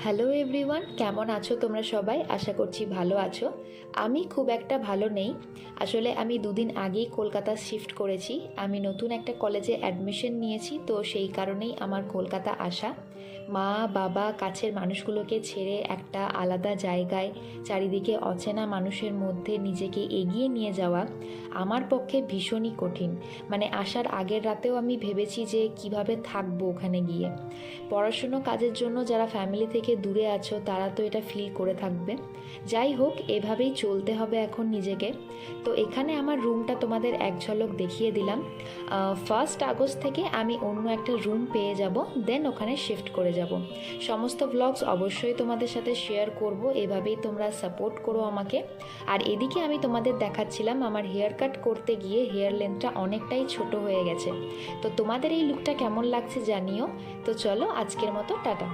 Hello everyone, কেমন আছো তোমরা সবাই? আশা করছি ভালো আছো। আমি খুব একটা ভালো নেই। আসলে আমি দুদিন আগেই কলকাতা শিফট করেছি। আমি নতুন একটা কলেজে অ্যাডমিশন নিয়েছি, তো সেই কারণেই আমার কলকাতা আসা। মা বাবা কাছের মানুষগুলোকে ছেড়ে একটা আলাদা জায়গায় চারিদিকে অচেনা মানুষের মধ্যে নিজেকে এগিয়ে নিয়ে যাওয়া আমার পক্ষে ভীষণই কঠিন। মানে আসার আগের রাতেও আমি ভেবেছি যে কিভাবে থাকবো ওখানে গিয়ে। পড়াশুনো কাজের জন্য যারা ফ্যামিলি থেকে দূরে আছো তারা তো এটা ফিল করে থাকবে। যাই হোক, এভাবেই চলতে হবে এখন নিজেকে। তো এখানে আমার রুমটা তোমাদের এক ঝলক দেখিয়ে দিলাম। 1 আগস্ট থেকে আমি অন্য একটা রুম পেয়ে যাব, দেন ওখানে শিফট করে যাব। সমস্ত ব্লগস অবশ্যই তোমাদের সাথে শেয়ার করব, এভাবেই তোমরা সাপোর্ট করো আমাকে। আর এদিকে আমি তোমাদের দেখাচ্ছিলাম আমার হেয়ার কাট করতে গিয়ে হেয়ার লেন্থটা অনেকটাই ছোট হয়ে গেছে। তো তোমাদের এই লুকটা কেমন লাগছে জানিও। তো চলো, আজকের মতো টাটা।